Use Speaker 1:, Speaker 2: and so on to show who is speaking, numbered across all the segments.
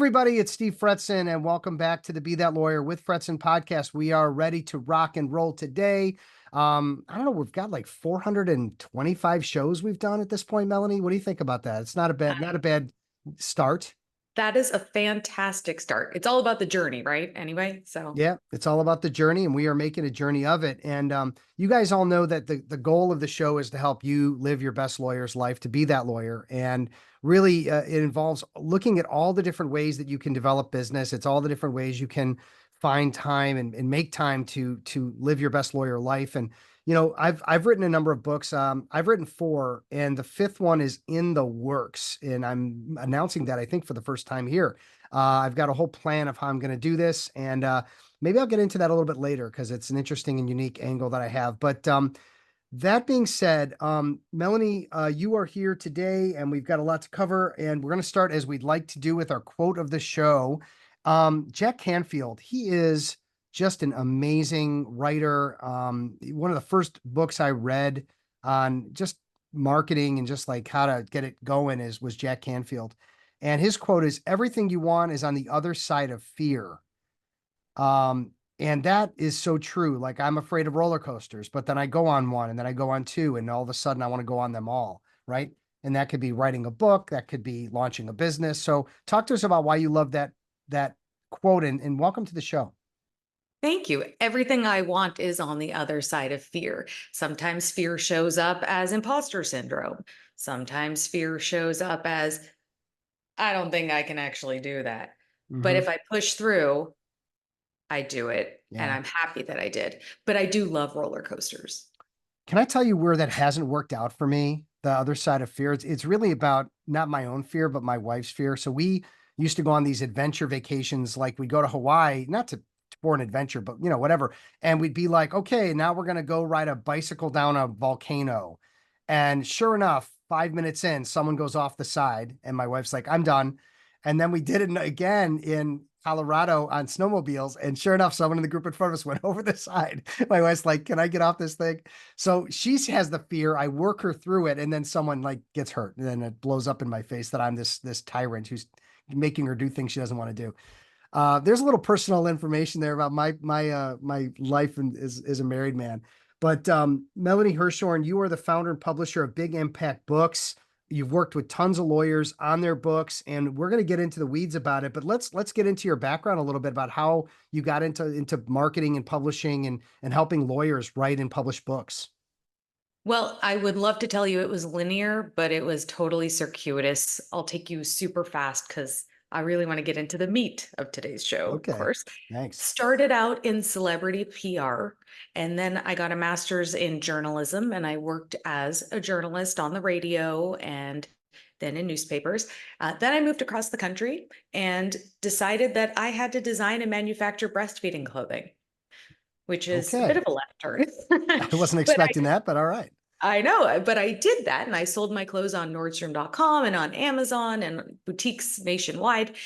Speaker 1: everybody, it's Steve Fretzin, and welcome back to the Be That Lawyer with Fretzin podcast. We are ready to rock and roll today. I don't know, we've got like 425 shows we've done at this point, Melanie. What do you think about that? It's not a bad start.
Speaker 2: That is a fantastic start. It's all about the journey, right? Anyway, so
Speaker 1: Yeah, it's all about the journey, and we are making a journey of it. And you guys all know that the goal of the show is to help you live your best lawyer's life, to be that lawyer. And really, it involves looking at all the different ways that you can develop business. It's all the different ways you can find time and make time to live your best lawyer life. And I've written a number of books. I've written four, and the fifth one is in the works. And I'm announcing that, I think, for the first time here. I've got a whole plan of how I'm going to do this, and maybe I'll get into that a little bit later because it's an interesting and unique angle that I have. But that being said, Melanie, you are here today, and we've got a lot to cover, and we're going to start as we'd like to do with our quote of the show. Jack Canfield, he is just an amazing writer. One of the first books I read on just marketing and just like how to get it going was Jack Canfield. And his quote is, "Everything you want is on the other side of fear." And that is so true. Like, I'm afraid of roller coasters, but then I go on one, and then I go on two, and all of a sudden I want to go on them all, right? And that could be writing a book, that could be launching a business. So talk to us about why you love that quote, and welcome to the show.
Speaker 2: thank you. Everything I want is on the other side of fear. Sometimes fear shows up as imposter syndrome. Sometimes fear shows up as, I don't think I can actually do that. But if I push through, I do it. And
Speaker 1: Yeah.
Speaker 2: I'm happy that I did. But I do love roller coasters.
Speaker 1: Can I tell you where that hasn't worked out for me? The other side of fear. It's really about not my own fear, but my wife's fear. So we used to go on these adventure vacations, like we'd go to Hawaii, not for an adventure, but whatever. And we'd be like, okay, now we're gonna go ride a bicycle down a volcano. And sure enough, 5 minutes in, someone goes off the side, and my wife's like, I'm done. And then we did it again in Colorado on snowmobiles. And sure enough, someone in the group in front of us went over the side. My wife's like, can I get off this thing? So she has the fear. I work her through it. And then someone like gets hurt. And then it blows up in my face that I'm this tyrant who's making her do things she doesn't want to do. There's a little personal information there about my life as a married man. But Melanie Herschorn, you are the founder and publisher of Big Impact Books. You've worked with tons of lawyers on their books, and we're going to get into the weeds about it. But let's get into your background a little bit about how you got into marketing and publishing and helping lawyers write and publish books.
Speaker 2: Well, I would love to tell you it was linear, but it was totally circuitous. I'll take you super fast because I really want to get into the meat of today's show, of
Speaker 1: Okay,
Speaker 2: course.
Speaker 1: thanks.
Speaker 2: Started out in celebrity PR, and then I got a master's in journalism, and I worked as a journalist on the radio and then in newspapers. Then I moved across the country and decided that I had to design and manufacture breastfeeding clothing, which is a bit
Speaker 1: Okay.
Speaker 2: of a left turn.
Speaker 1: I wasn't
Speaker 2: But
Speaker 1: expecting that, but all right.
Speaker 2: I know, but I did that, and I sold my clothes on Nordstrom.com and on Amazon and boutiques nationwide.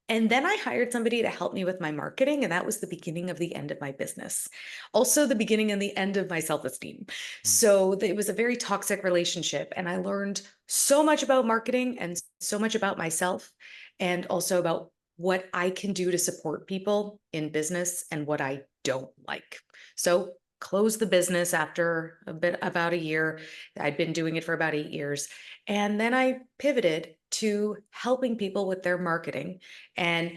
Speaker 2: And then I hired somebody to help me with my marketing, and that was the beginning of the end of my business. Also, the beginning and the end of my self-esteem. So it was a very toxic relationship, and I learned so much about marketing and so much about myself, and also about what I can do to support people in business and what I don't like. So closed the business after about a year. I'd been doing it for about 8 years. And then I pivoted to helping people with their marketing, and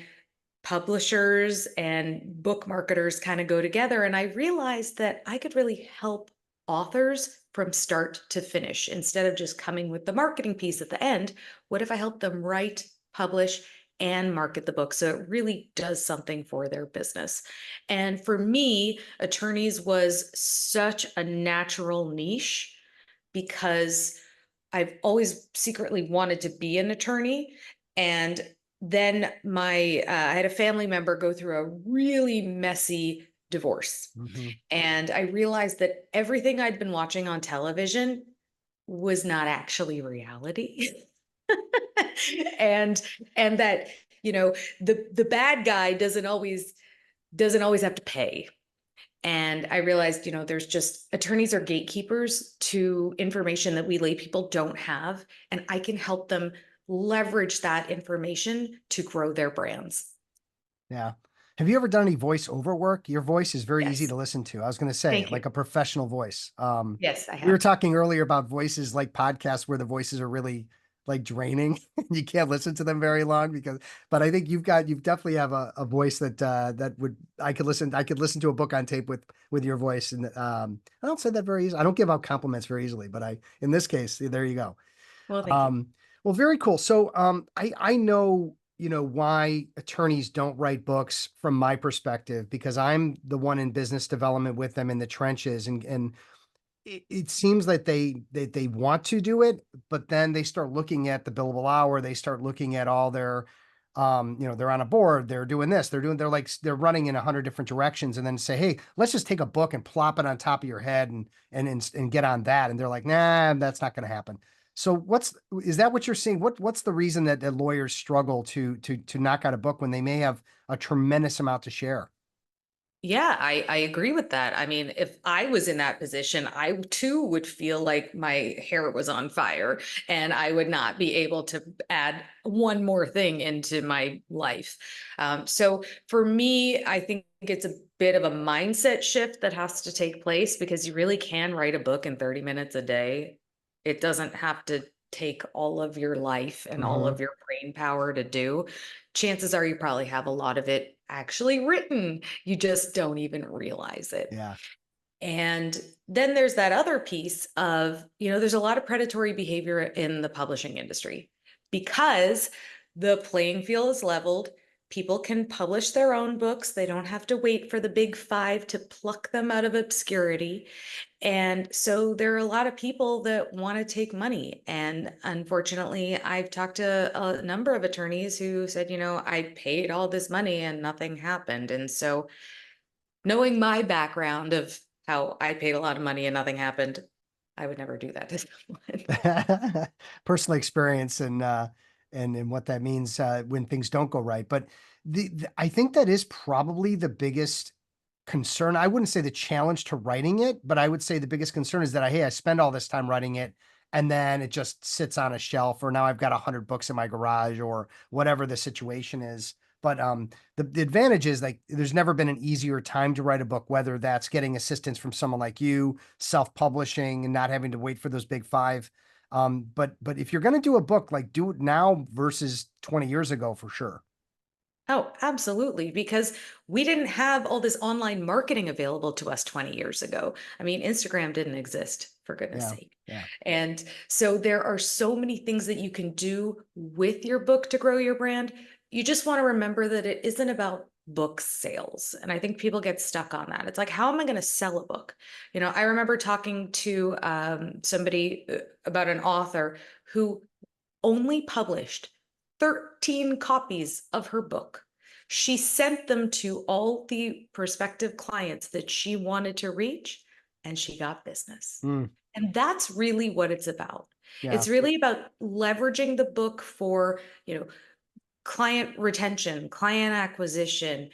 Speaker 2: publishers and book marketers kind of go together. And I realized that I could really help authors from start to finish instead of just coming with the marketing piece at the end. What if I help them write, publish, and market the book so it really does something for their business? And for me, attorneys was such a natural niche because I've always secretly wanted to be an attorney. And then I had a family member go through a really messy divorce. And I realized that everything I'd been watching on television was not actually reality. and that, the bad guy doesn't always have to pay. And I realized, there's just attorneys are gatekeepers to information that we lay people don't have. And I can help them leverage that information to grow their brands.
Speaker 1: Yeah. Have you ever done any voiceover work? Your voice is very easy
Speaker 2: Yes.
Speaker 1: to listen to. I was going to say,
Speaker 2: Thank you.
Speaker 1: like a professional voice.
Speaker 2: Yes, I
Speaker 1: We were
Speaker 2: have.
Speaker 1: talking earlier about voices like podcasts where the voices are really like draining. You can't listen to them very long but I think you definitely have a voice that would, I could listen to a book on tape with your voice. And, I don't say that very easily. I don't give out compliments very easily, but in this case, there you go.
Speaker 2: Well, thank you.
Speaker 1: Um, well, very cool. So, I know, why attorneys don't write books from my perspective, because I'm the one in business development with them in the trenches, and it seems that they want to do it, but then they start looking at the billable hour. They start looking at all their, they're on a board, they're doing this, they're running in 100 different directions, and then say, hey, let's just take a book and plop it on top of your head and get on that. And they're like, nah, that's not going to happen. So is that what you're seeing? What's the reason that lawyers struggle to knock out a book when they may have a tremendous amount to share?
Speaker 2: Yeah, I agree with that. I mean, if I was in that position, I too would feel like my hair was on fire and I would not be able to add one more thing into my life. So for me, I think it's a bit of a mindset shift that has to take place, because you really can write a book in 30 minutes a day. It doesn't have to take all of your life and all
Speaker 1: Hmm.
Speaker 2: of your brain power to do. Chances are you probably have a lot of it actually written. You just don't even realize it.
Speaker 1: Yeah.
Speaker 2: And then there's that other piece of, there's a lot of predatory behavior in the publishing industry because the playing field is leveled. People can publish their own books. They don't have to wait for the big five to pluck them out of obscurity. And so there are a lot of people that want to take money. And unfortunately, I've talked to a number of attorneys who said, I paid all this money and nothing happened. And so knowing my background of how I paid a lot of money and nothing happened, I would never do that to someone.
Speaker 1: Personal experience and what that means when things don't go right. But I think that is probably the biggest concern. I wouldn't say the challenge to writing it, but I would say the biggest concern is that I spend all this time writing it, and then it just sits on a shelf, or now I've got 100 books in my garage, or whatever the situation is. But the advantage is, like, there's never been an easier time to write a book, whether that's getting assistance from someone like you, self-publishing, and not having to wait for those big five. But if you're going to do a book, like, do it now versus 20 years ago for sure.
Speaker 2: Oh, absolutely. Because we didn't have all this online marketing available to us 20 years ago. I mean, Instagram didn't exist, for goodness
Speaker 1: Yeah.
Speaker 2: sake.
Speaker 1: Yeah.
Speaker 2: And so there are so many things that you can do with your book to grow your brand. You just want to remember that it isn't about book sales. And I think people get stuck on that. It's like, how am I going to sell a book? I remember talking to somebody about an author who only published 13 copies of her book. She sent them to all the prospective clients that she wanted to reach, and she got business.
Speaker 1: Mm,
Speaker 2: And that's really what it's about.
Speaker 1: yeah.
Speaker 2: It's really about leveraging the book for, client retention, client acquisition,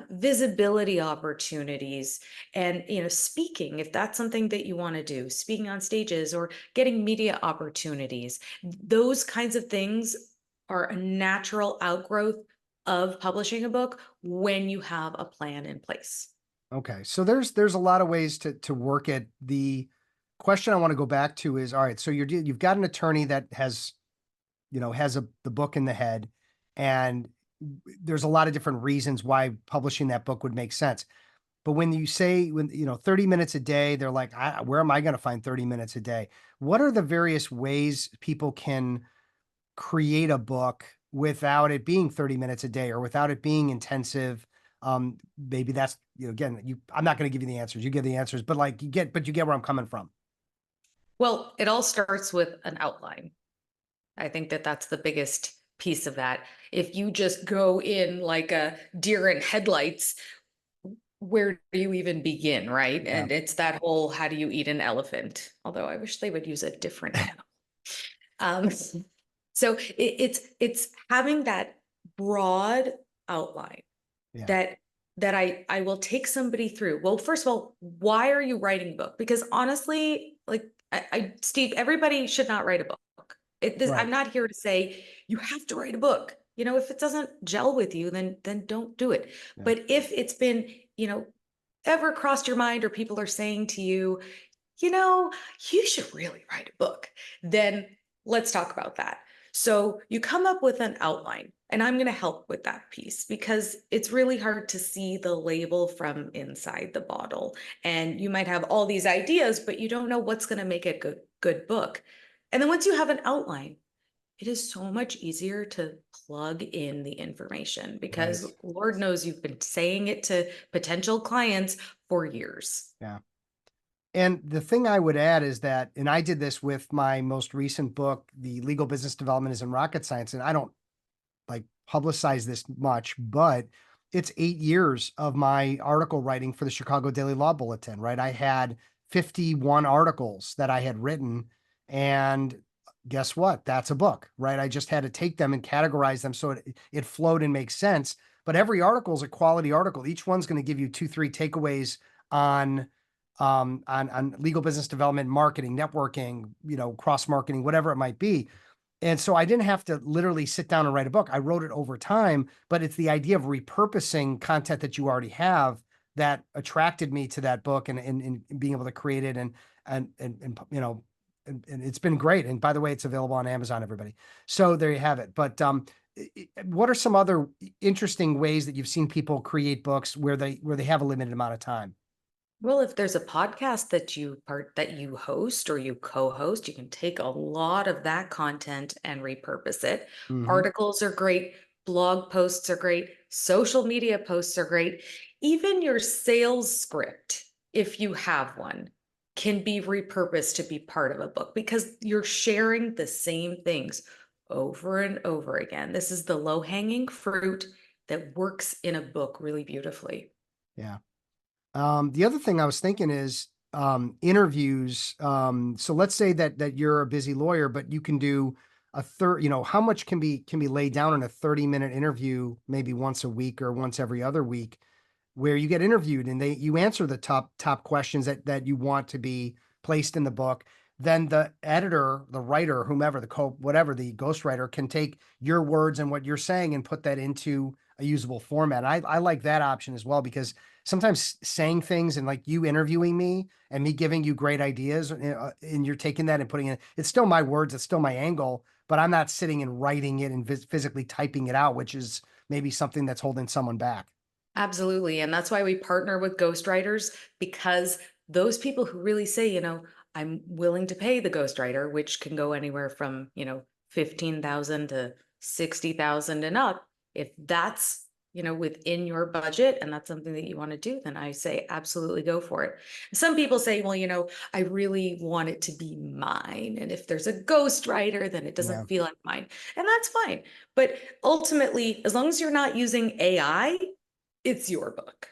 Speaker 2: visibility opportunities, and speaking, if that's something that you want to do, speaking on stages or getting media opportunities. Those kinds of things are a natural outgrowth of publishing a book when you have a plan in place.
Speaker 1: Okay. So there's a lot of ways to work it. The question I want to go back to is, all right, so you've got an attorney that has the book in the head, and there's a lot of different reasons why publishing that book would make sense. But when you say, 30 minutes a day, they're like, where am I going to find 30 minutes a day? What are the various ways people can create a book without it being 30 minutes a day, or without it being intensive? Maybe that's, again, I'm not going to give you the answers. You give the answers, but like you get where I'm coming from.
Speaker 2: Well, it all starts with an outline. I think that that's the biggest piece of that. If you just go in like a deer in headlights, where do you even begin, right?
Speaker 1: Yeah.
Speaker 2: And it's that whole, how do you eat an elephant? Although I wish they would use a different animal. Um, so it's having that broad outline
Speaker 1: Yeah.
Speaker 2: that I will take somebody through. Well, first of all, why are you writing a book? Because honestly, like Steve, everybody should not write a book.
Speaker 1: Right.
Speaker 2: I'm not here to say you have to write a book. If it doesn't gel with you, then don't do it.
Speaker 1: Yeah.
Speaker 2: But if it's been, ever crossed your mind, or people are saying to you, you know, you should really write a book, then let's talk about that. So you come up with an outline, and I'm going to help with that piece because it's really hard to see the label from inside the bottle. And you might have all these ideas, but you don't know what's going to make a good book. And then once you have an outline, it is so much easier to plug in the information
Speaker 1: Right.
Speaker 2: because Lord knows you've been saying it to potential clients for years.
Speaker 1: Yeah. And the thing I would add is that, and I did this with my most recent book, The Legal Business Development is in Rocket Science, and I don't like publicize this much, but it's 8 years of my article writing for the Chicago Daily Law Bulletin, right? I had 51 articles that I had written, and guess what? That's a book, right? I just had to take them and categorize them so it flowed and makes sense. But every article is a quality article. Each one's going to give you 2, 3 takeaways on on legal business development, marketing, networking, cross marketing, whatever it might be. And so I didn't have to literally sit down and write a book. I wrote it over time, but it's the idea of repurposing content that you already have that attracted me to that book, and being able to create it, and it's been great. And by the way, it's available on Amazon, everybody. So there you have it. But what are some other interesting ways that you've seen people create books where they have a limited amount of time?
Speaker 2: Well, if there's a podcast that you host or you co-host, you can take a lot of that content and repurpose it.
Speaker 1: Hmm.
Speaker 2: Articles are great, blog posts are great, social media posts are great. Even your sales script, if you have one, can be repurposed to be part of a book because you're sharing the same things over and over again. This is the low-hanging fruit that works in a book really beautifully.
Speaker 1: Yeah. The other thing I was thinking is interviews. So let's say that you're a busy lawyer, but you can do a third. How much can be laid down in a 30-minute interview, maybe once a week or once every other week, where you get interviewed and you answer the top questions that you want to be placed in the book. Then the editor, the writer, whomever, whatever, the ghostwriter can take your words and what you're saying and put that into a usable format. I like that option as well, because sometimes saying things and like you interviewing me and me giving you great ideas, and you're taking that and putting it, it's still my words, it's still my angle, but I'm not sitting and writing it and physically typing it out, which is maybe something that's holding someone back.
Speaker 2: Absolutely. And that's why we partner with ghostwriters because those people who really say, I'm willing to pay the ghostwriter, which can go anywhere from, 15,000 to 60,000 and up. If that's, within your budget and that's something that you want to do, then I say absolutely go for it. Some people say, well, I really want it to be mine. And if there's a ghostwriter, then it
Speaker 1: Yeah.
Speaker 2: doesn't feel like mine. And that's fine. But ultimately, as long as you're not using AI, it's your book.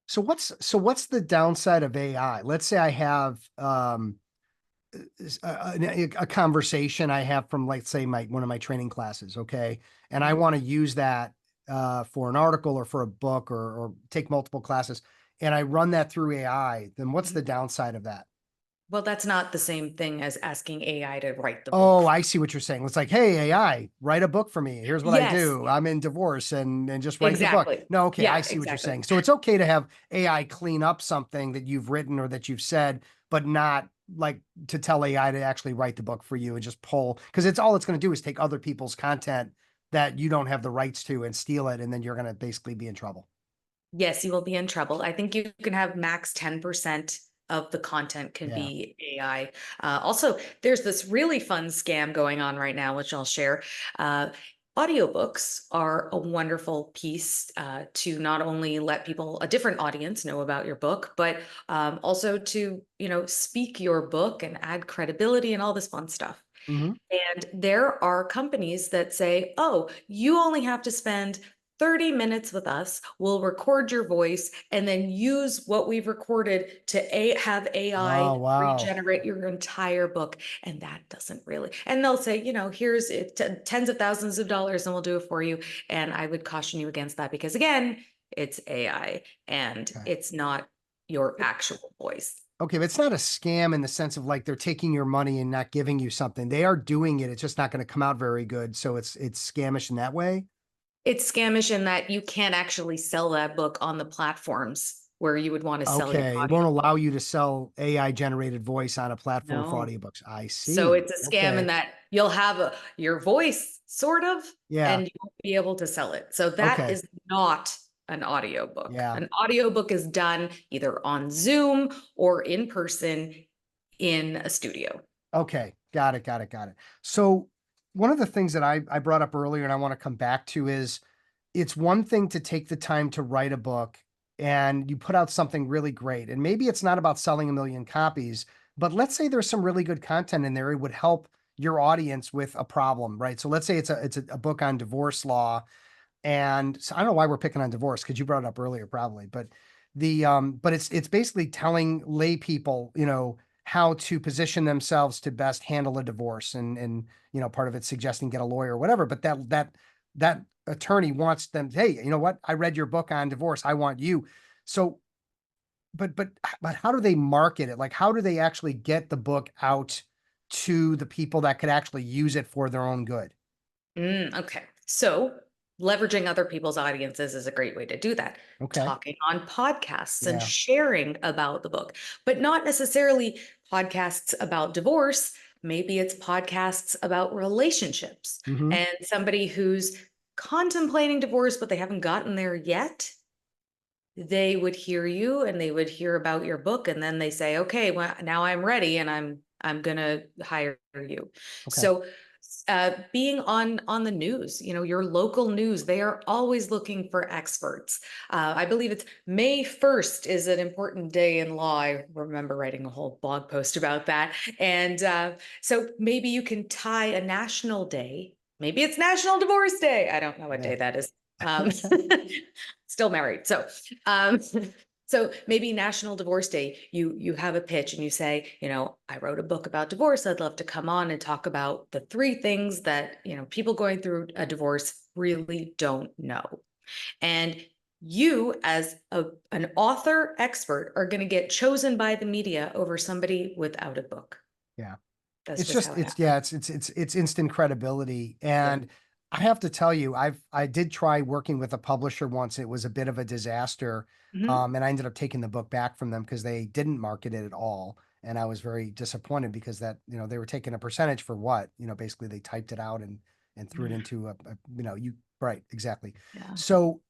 Speaker 1: So what's the downside of AI? Let's say I have a conversation I have from, like, say, my one of my training classes, okay, and I
Speaker 2: Mhm.
Speaker 1: want to use that for an article or for a book, or take multiple classes, and I run that through AI. Then what's
Speaker 2: Mhm.
Speaker 1: the downside of that?
Speaker 2: Well, that's not the same thing as asking AI to write the
Speaker 1: Oh,
Speaker 2: book.
Speaker 1: I see what you're saying. It's like, hey, AI, write a book for me. Here's what I
Speaker 2: Yes,
Speaker 1: do. I'm in divorce, and just write the book.
Speaker 2: exactly.
Speaker 1: No, okay, I
Speaker 2: Yeah,
Speaker 1: see what you're
Speaker 2: exactly.
Speaker 1: saying. So it's okay to have AI clean up something that you've written or that you've said, but not like to tell AI to actually write the book for you and just pull, because it's going to do is take other people's content that you don't have the rights to and steal it, and then you're going to basically be in trouble.
Speaker 2: Yes, you will be in trouble. I think you can have max 10% of the content can
Speaker 1: Yeah.
Speaker 2: be AI. Also, there's this really fun scam going on right now, which I'll share. Uh, Audiobooks are a wonderful piece to not only let people, a different audience, know about your book, but also to, speak your book and add credibility and all this fun stuff.
Speaker 1: Hmm.
Speaker 2: And there are companies that say, oh, you only have to spend 30 minutes with us. We'll record your voice and then use what we've recorded to have
Speaker 1: Oh,
Speaker 2: AI
Speaker 1: wow.
Speaker 2: regenerate your entire book. And that doesn't really, and they'll say, here's it, tens of thousands of dollars and we'll do it for you. And I would caution you against that because, again, it's AI and
Speaker 1: Okay.
Speaker 2: it's not your actual voice.
Speaker 1: Okay, but it's not a scam in the sense of like they're taking your money and not giving you something. They are doing it. It's just not going to come out very good. So it's scamish in that way.
Speaker 2: It's scamish in that you can't actually sell that book on the platforms where you would want to sell your
Speaker 1: Okay, it
Speaker 2: audio.
Speaker 1: won't allow you to sell AI generated voice on a platform for
Speaker 2: No.
Speaker 1: audiobooks. I
Speaker 2: So
Speaker 1: see.
Speaker 2: it's a scam in
Speaker 1: Okay.
Speaker 2: that you'll have your voice sort of,
Speaker 1: Yeah.
Speaker 2: and you won't be able to sell it. So that
Speaker 1: Okay.
Speaker 2: is not an audiobook.
Speaker 1: Yeah.
Speaker 2: An audiobook is done either on Zoom or in person in a studio.
Speaker 1: Okay. Got it. Got it. Got it. So one of the things that I brought up earlier and I want to come back to is it's one thing to take the time to write a book and you put out something really great. And maybe it's not about selling a million copies, but let's say there's some really good content in there. It would help your audience with a problem, right? So let's say it's a book on divorce law. And so I don't know why we're picking on divorce because you brought it up earlier, probably, but but it's basically telling lay people, how to position themselves to best handle a divorce and part of it suggesting get a lawyer or whatever. But that attorney wants them, hey, you know what? I read your book on divorce. I want you. So, but how do they market it? Like, how do they actually get the book out to the people that could actually use it for their own good?
Speaker 2: Okay. So leveraging other people's audiences is a great way to do that.
Speaker 1: Okay.
Speaker 2: Talking on podcasts and
Speaker 1: Yeah.
Speaker 2: sharing about the book, but not necessarily podcasts about divorce. Maybe it's podcasts about relationships
Speaker 1: Hmm.
Speaker 2: and somebody who's contemplating divorce, but they haven't gotten there yet. They would hear you and they would hear about your book and then they say, okay, well, now I'm ready and I'm gonna hire you.
Speaker 1: Okay.
Speaker 2: So being on the news, your local news, they are always looking for experts. I believe it's May 1st is an important day in law. I remember writing a whole blog post about that. And so maybe you can tie a national day. Maybe it's National Divorce Day. I don't know what
Speaker 1: Yeah.
Speaker 2: day that is. Um, still married. So um, so maybe National Divorce Day, you have a pitch and you say, I wrote a book about divorce. I'd love to come on and talk about the three things that, people going through a divorce really don't know. And you, as an author expert, are going to get chosen by the media over somebody without a book.
Speaker 1: Yeah.
Speaker 2: That's
Speaker 1: It's
Speaker 2: just how
Speaker 1: just
Speaker 2: it
Speaker 1: it's
Speaker 2: happens.
Speaker 1: yeah, it's instant credibility.
Speaker 2: Yep.
Speaker 1: And I have to tell you, I did try working with a publisher once. It was a bit of a disaster.
Speaker 2: Mhm.
Speaker 1: And I ended up taking the book back from them because they didn't market it at all. And I was very disappointed because they were taking a percentage for what? Basically they typed it out and threw it
Speaker 2: Mm,
Speaker 1: into you right, exactly.
Speaker 2: yeah.
Speaker 1: So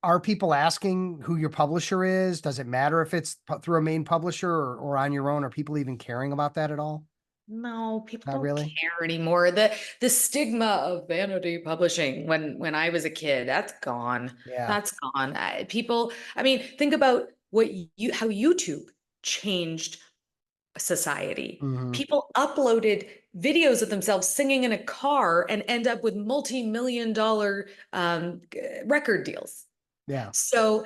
Speaker 1: are people asking who your publisher is? Does it matter if it's through a main publisher or on your own? Are people even caring about that at all?
Speaker 2: No, people
Speaker 1: Not
Speaker 2: don't
Speaker 1: really.
Speaker 2: care anymore. The stigma of vanity publishing when I was a kid, that's gone.
Speaker 1: Yeah.
Speaker 2: That's gone. People, I mean, think about how YouTube changed society.
Speaker 1: Hmm.
Speaker 2: People uploaded videos of themselves singing in a car and end up with multi-million-dollar record deals.
Speaker 1: Yeah.
Speaker 2: So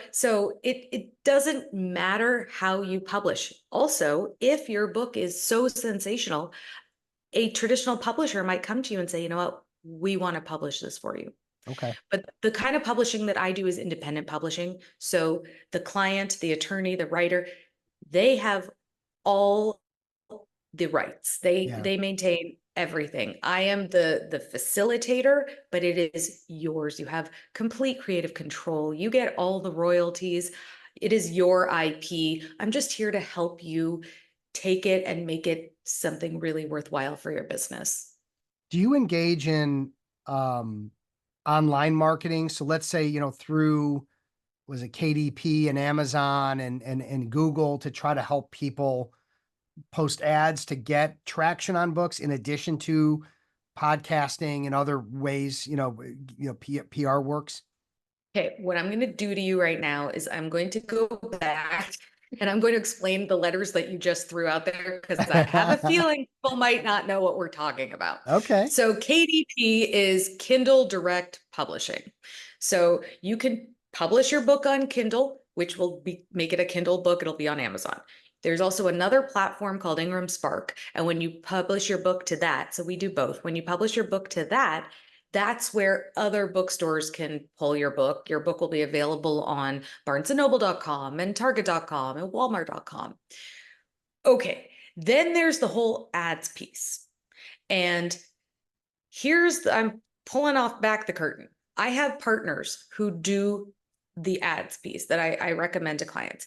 Speaker 2: it doesn't matter how you publish. Also, if your book is so sensational, a traditional publisher might come to you and say, you know what, we want to publish this for you.
Speaker 1: Okay.
Speaker 2: But the kind of publishing that I do is independent publishing. So the client, the attorney, the writer, they have all the rights. They
Speaker 1: Yeah.
Speaker 2: they maintain everything. I am the facilitator, but it is yours. You have complete creative control. You get all the royalties. It is your IP. I'm just here to help you take it and make it something really worthwhile for your business.
Speaker 1: Do you engage in um online marketing? So let's say, through was it KDP and Amazon and Google to try to help people post ads to get traction on books in addition to podcasting and other ways, PR works.
Speaker 2: Okay, what I'm going to do to you right now is I'm going to go back and I'm going to explain the letters that you just threw out there because I have a feeling people might not know what we're talking about.
Speaker 1: Okay.
Speaker 2: So KDP is Kindle Direct Publishing. So you can publish your book on Kindle, which will make it a Kindle book. It'll be on Amazon. There's also another platform called Ingram Spark. And when you publish your book to that, so we do both. When you publish your book to that, that's where other bookstores can pull your book. Your book will be available on barnesandnoble.com and target.com and walmart.com. Okay. Then there's the whole ads piece. And I'm pulling off back the curtain. I have partners who do the ads piece that I recommend to clients.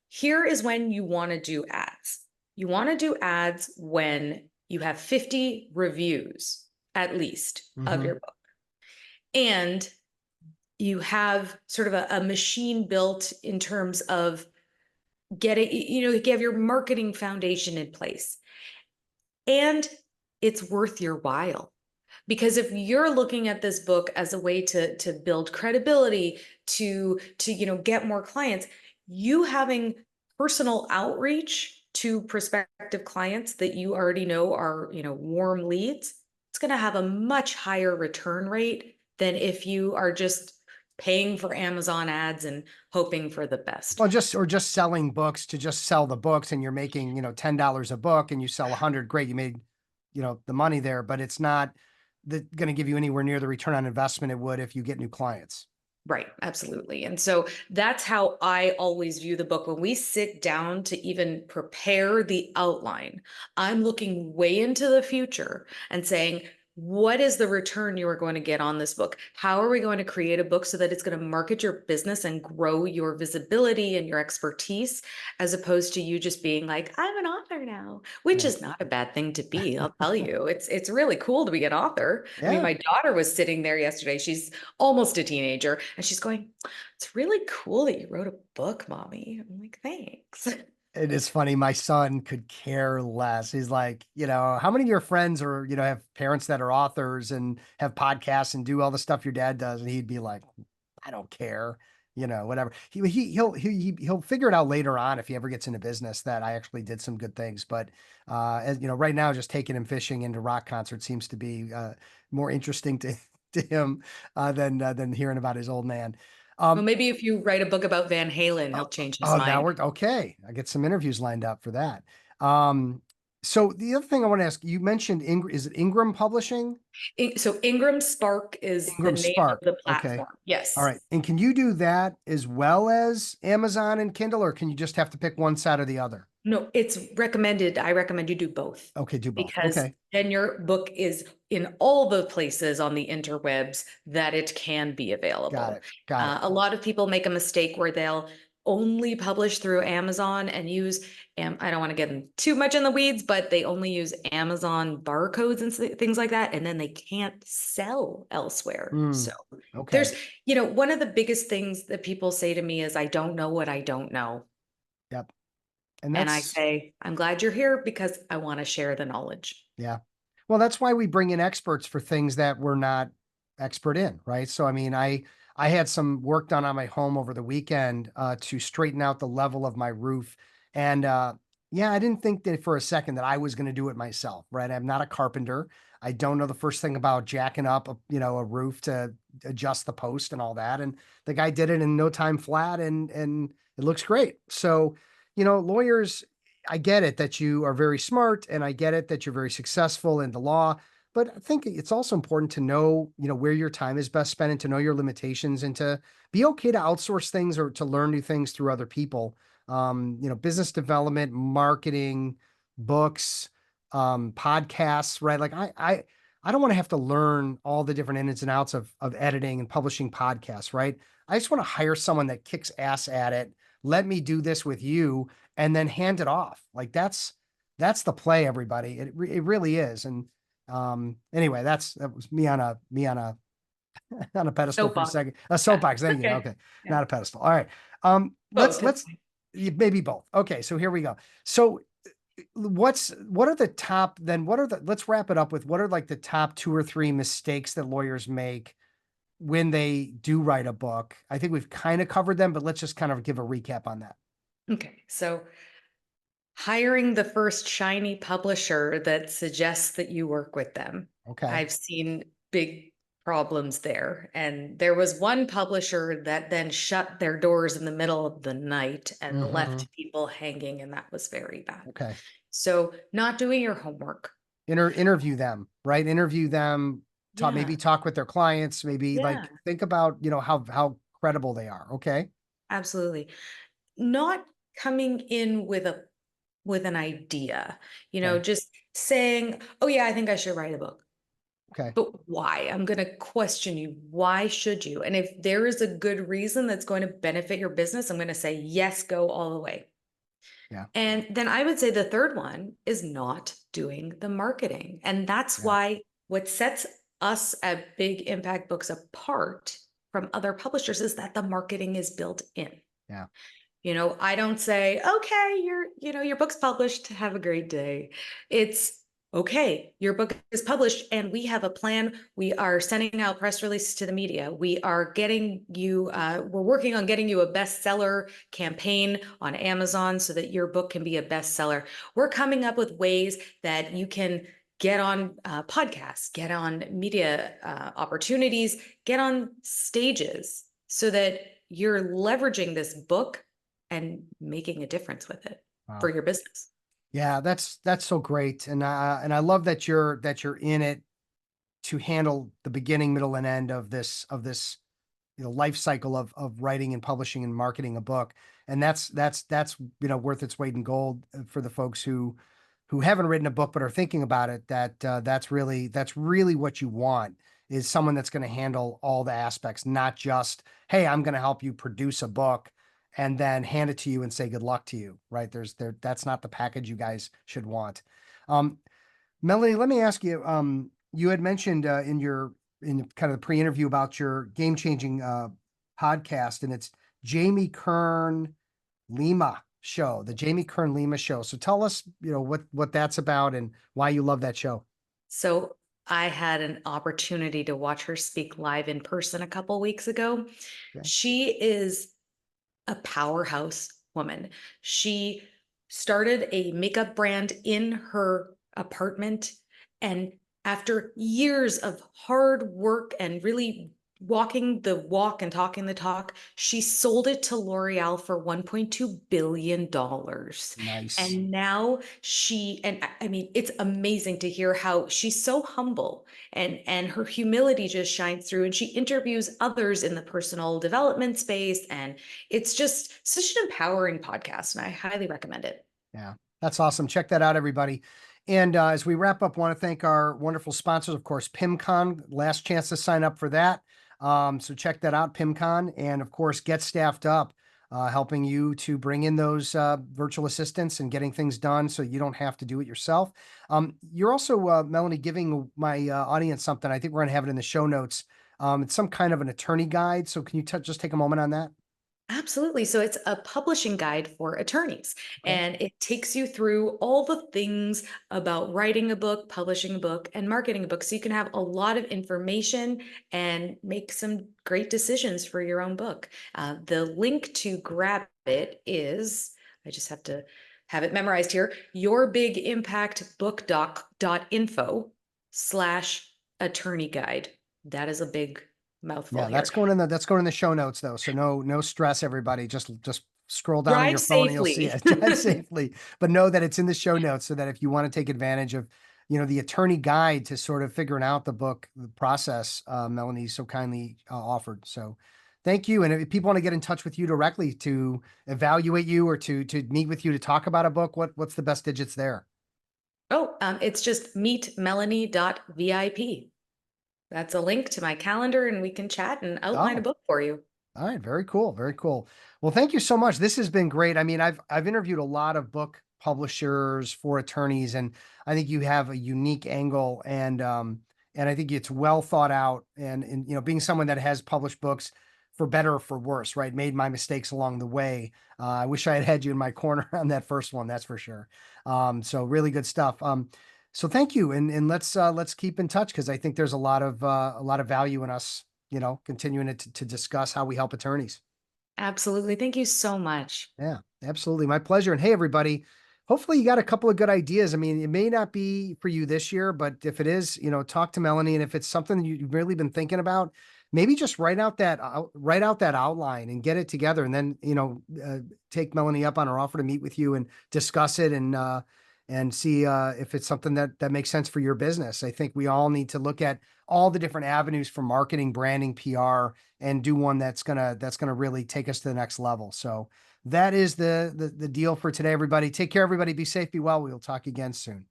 Speaker 2: Here is when you want to do ads. You want to do ads when you have 50 reviews at least of
Speaker 1: Mm-hmm.
Speaker 2: your book. And you have sort of a machine built in terms of getting, you have your marketing foundation in place. And it's worth your while. Because if you're looking at this book as a way to build credibility, to get more clients, you having personal outreach to prospective clients that you already know are warm leads, it's going to have a much higher return rate than if you are just paying for Amazon ads and hoping for the best.
Speaker 1: Well, just selling books to just sell the books, and you're making, $10 a book, and you sell 100. Great, you made, the money there, but it's not going to give you anywhere near the return on investment it would if you get new clients.
Speaker 2: Right, absolutely. And so that's how I always view the book. When we sit down to even prepare the outline, I'm looking way into the future and saying, what is the return you are going to get on this book? How are we going to create a book so that it's going to market your business and grow your visibility and your expertise, as opposed to you just being like, I'm an author now, which
Speaker 1: Yeah.
Speaker 2: is not a bad thing to be. I'll tell you, it's really cool to be an author. I mean,
Speaker 1: Yeah.
Speaker 2: my daughter was sitting there yesterday. She's almost a teenager, and she's going, it's really cool that you wrote a book, mommy. I'm like, thanks.
Speaker 1: It is funny. My son could care less. He's like, how many of your friends are, have parents that are authors and have podcasts and do all the stuff your dad does? And he'd be like, I don't care, whatever. He'll figure it out later on if he ever gets into business that I actually did some good things. But as right now, just taking him fishing into rock concerts seems to be more interesting to him than hearing about his old man.
Speaker 2: Well, maybe if you write a book about Van Halen, he'll change his
Speaker 1: Oh, now
Speaker 2: mind.
Speaker 1: we're okay. I get some interviews lined up for that. Um, so the other thing I want to ask, you mentioned is it Ingram Publishing?
Speaker 2: So Ingram Spark is the
Speaker 1: Ingram
Speaker 2: name of
Speaker 1: Spark.
Speaker 2: the
Speaker 1: Okay.
Speaker 2: platform.
Speaker 1: All
Speaker 2: Yes.
Speaker 1: right. And can you do that as well as Amazon and Kindle, or can you just have to pick one side or the other?
Speaker 2: No, it's recommended. I recommend you do both,
Speaker 1: Okay, do both.
Speaker 2: because
Speaker 1: Okay.
Speaker 2: then your book is in all the places on the interwebs that it can be
Speaker 1: Got
Speaker 2: available.
Speaker 1: it. Got it.
Speaker 2: A lot of people make a mistake where they'll only publish through Amazon and use, I don't want to get too much in the weeds, but they only use Amazon barcodes and things like that, and then they can't sell elsewhere. So
Speaker 1: Okay.
Speaker 2: there's, one of the biggest things that people say to me is, I don't know what I don't know.
Speaker 1: Yep. And
Speaker 2: And I
Speaker 1: that's
Speaker 2: say, I'm glad you're here because I want to share the knowledge.
Speaker 1: Yeah. Well, that's why we bring in experts for things that we're not expert in, right? So, I mean, I had some work done on my home over the weekend to straighten out the level of my roof, and yeah, I didn't think that for a second that I was going to do it myself, right? I'm not a carpenter. I don't know the first thing about jacking up, a roof to adjust the post and all that. And the guy did it in no time flat, and it looks great. So, lawyers, I get it that you are very smart, and I get it that you're very successful in the law, but I think it's also important to know, where your time is best spent and to know your limitations and to be okay to outsource things or to learn new things through other people. Business development, marketing, books, podcasts, right? Like I don't want to have to learn all the different ins and outs of editing and publishing podcasts, right? I just want to hire someone that kicks ass at it. Let me do this with you and then hand it off. Like that's the play, everybody. It really is. And anyway, that was me on a on a pedestal for a
Speaker 2: Soapbox.
Speaker 1: second. A
Speaker 2: Yeah.
Speaker 1: soapbox. There you go.
Speaker 2: Okay.
Speaker 1: Okay,
Speaker 2: Yeah.
Speaker 1: not a pedestal. All right.
Speaker 2: Both. It's
Speaker 1: Let's maybe both. Okay, so here we go. So what are the top then what are the let's wrap it up with what are like the top two or three mistakes that lawyers make when they do write a book? I think we've kind of covered them, but let's just kind of give a recap on that.
Speaker 2: okay. So hiring the first shiny publisher that suggests that you work with them.
Speaker 1: Okay.
Speaker 2: I've seen big problems there. And there was one publisher that then shut their doors in the middle of the night and
Speaker 1: Hmm.
Speaker 2: left people hanging, and that was very bad.
Speaker 1: Okay.
Speaker 2: So, not doing your homework.
Speaker 1: Interview them, right? Interview them,
Speaker 2: Yeah.
Speaker 1: maybe talk with their clients, maybe
Speaker 2: Yeah,
Speaker 1: like think about, how credible they are. Okay.
Speaker 2: absolutely. Not coming in with a with an idea,
Speaker 1: Okay.
Speaker 2: just saying, oh yeah, I think I should write a book.
Speaker 1: Okay.
Speaker 2: But why? I'm going to question you. Why should you? And if there is a good reason that's going to benefit your business, I'm going to say, yes, go all the way.
Speaker 1: Yeah.
Speaker 2: And then I would say the third one is not doing the marketing. And that's
Speaker 1: Yeah.
Speaker 2: why what sets us at Big Impact Books apart from other publishers is that the marketing is built in.
Speaker 1: Yeah.
Speaker 2: I don't say, okay, your book's published, have a great day. It's okay, your book is published and we have a plan. We are sending out press releases to the media. We are getting you, we're working on getting you a bestseller campaign on Amazon so that your book can be a bestseller. We're coming up with ways that you can get on podcasts, get on media opportunities, get on stages so that you're leveraging this book and making a difference with it for
Speaker 1: Wow.
Speaker 2: your business.
Speaker 1: Yeah, that's so great. And I love that you're in it to handle the beginning, middle, and end of this life cycle of writing and publishing and marketing a book. And that's worth its weight in gold for the folks who haven't written a book but are thinking about it. That's really what you want, is someone that's going to handle all the aspects, not just, hey, I'm going to help you produce a book and then hand it to you and say good luck to you, right? That's not the package you guys should want. Um, Melanie, let me ask you, you had mentioned in kind of the pre-interview about your game-changing podcast, and it's Jamie Kern Lima show, the Jamie Kern Lima show. So tell us, what that's about and why you love that show.
Speaker 2: So I had an opportunity to watch her speak live in person a couple weeks ago.
Speaker 1: Okay.
Speaker 2: She is a powerhouse woman. She started a makeup brand in her apartment. And after years of hard work and really walking the walk and talking the talk, she sold it to L'Oreal for $1.2 billion.
Speaker 1: Nice.
Speaker 2: And now and I mean, it's amazing to hear how she's so humble and her humility just shines through. And she interviews others in the personal development space. And it's just such an empowering podcast. And I highly recommend it.
Speaker 1: Yeah, that's awesome. Check that out, everybody. And as we wrap up, want to thank our wonderful sponsors, of course, PimCon. Last chance to sign up for that. So check that out, PimCon. And of course, Get Staffed Up, helping you to bring in those virtual assistants and getting things done so you don't have to do it yourself. You're also, Melanie, giving my audience something. I think we're going to have it in the show notes. It's some kind of an attorney guide. So can you just take a moment on that?
Speaker 2: Absolutely. So it's a publishing guide for attorneys,
Speaker 1: Okay.
Speaker 2: and it takes you through all the things about writing a book, publishing a book, and marketing a book. So you can have a lot of information and make some great decisions for your own book. The link to grab it is, I just have to have it memorized here, yourbigImpactBook.info/attorney guide. That is a big mouthful
Speaker 1: Yeah,
Speaker 2: here.
Speaker 1: that's going in the show notes though. So no stress, everybody. Just scroll down on
Speaker 2: Drive
Speaker 1: your phone and you'll see
Speaker 2: safely.
Speaker 1: it. Drive safely. But know that it's in the show notes so that if you want to take advantage of, the attorney guide to sort of figuring out the process, Melanie so kindly offered. So thank you. And if people want to get in touch with you directly to evaluate you or to meet with you to talk about a book, what's the best digits there?
Speaker 2: Oh, it's just meetmelanie.vip. That's a link to my calendar and we can chat and outline a
Speaker 1: Oh,
Speaker 2: book for you.
Speaker 1: all right, very cool, very cool. Well, thank you so much. This has been great. I mean, I've interviewed a lot of book publishers for attorneys, and I think you have a unique angle, and I think it's well thought out. And being someone that has published books for better or for worse, right? Made my mistakes along the way. I wish I had you in my corner on that first one, that's for sure. So really good stuff. So thank you, and let's keep in touch because I think there's a lot of value in us continuing to discuss how we help attorneys.
Speaker 2: Absolutely. Thank you so much.
Speaker 1: Yeah, absolutely. My pleasure. And hey, everybody, hopefully you got a couple of good ideas. I mean, it may not be for you this year, but if it is, talk to Melanie. And if it's something you've really been thinking about, maybe just write out that outline and get it together. And then, take Melanie up on her offer to meet with you and discuss it and see if it's something that makes sense for your business. I think we all need to look at all the different avenues for marketing, branding, PR, and do one that's gonna really take us to the next level. So that is the deal for today, everybody. Take care, everybody. Be safe, be well. We will talk again soon.